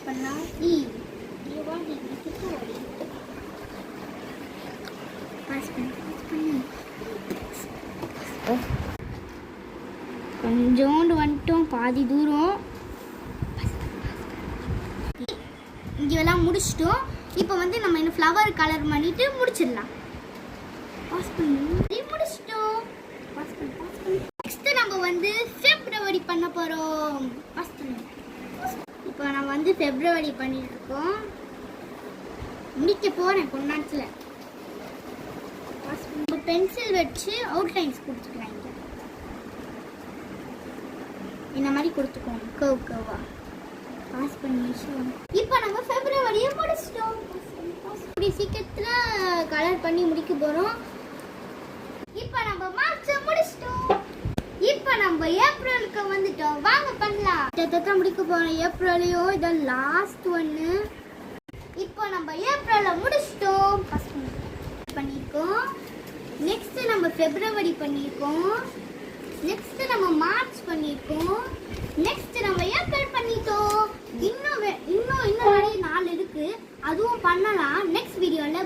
பண்ணலாம். E வாடி கிட்ட வாடி பாஸ் பண்ணி கொஞ்சோண்டு வந்துட்டோம், பாதி தூரம் இங்கெல்லாம் முடிச்சிட்டோம். இப்போ வந்து நம்ம இன்னும் ஃப்ளவர் கலர் பண்ணிட்டு முடிச்சிடலாம். பாஸ் பண்ணி முடிச்சிட்டோம். பாஸ் பண்ணி நெக்ஸ்ட் நம்ம வந்து ஃபெப்ரவரி பண்ண போறோம். பாஸ் பண்ணி இப்போ நம்ம வந்து ஃபெப்ரவரி பண்ணிட்டு இருக்கோம். முடிக்க போறேன் கொஞ்ச நேரத்துல. பாஸ் பண்ணி பென்சில் வச்சு அவுட்லைன்ஸ் கொடுத்துக்கலாம். இங்க இந்த மாதிரி கொடுத்துக்கோங்க, கர்வ் கர்வா. பாஸ் பண்ணிடுச்சு. இப்போ நம்ம ஃபெப்ரவரியை முடிச்சிட்டோம். இப்படி சீக்கிரத்துல கலர் பண்ணி முடிக்க போறோம். இப்போ நம்ம மார்ச் முடிச்சிட்டோம். இப்போ நம்ம ஏப்ரலுக்கு வந்துட்டோம். வாங்க பண்ணலாம். கிட்டத்தட்ட முடிக்க போறோம். ஏப்ரலையும் இதான் லாஸ்ட் ஒன்னு. இப்போ நம்ம ஏப்ரலை முடிச்சிட்டோம். பாஸ் பண்ணிருக்கோம். நெக்ஸ்ட் நம்ம ஃபெப்ரவரி பண்ணிருக்கோம். நெக்ஸ்ட் நம்ம மார்ச் பண்ணிருக்கோம். நெக்ஸ்ட் நம்ம ஏப்ரல் பண்ணிட்டோம். இன்னும் நிறைய நாள் இருக்கு, அதுவும் பண்ணலாம் நெக்ஸ்ட் வீடியோல.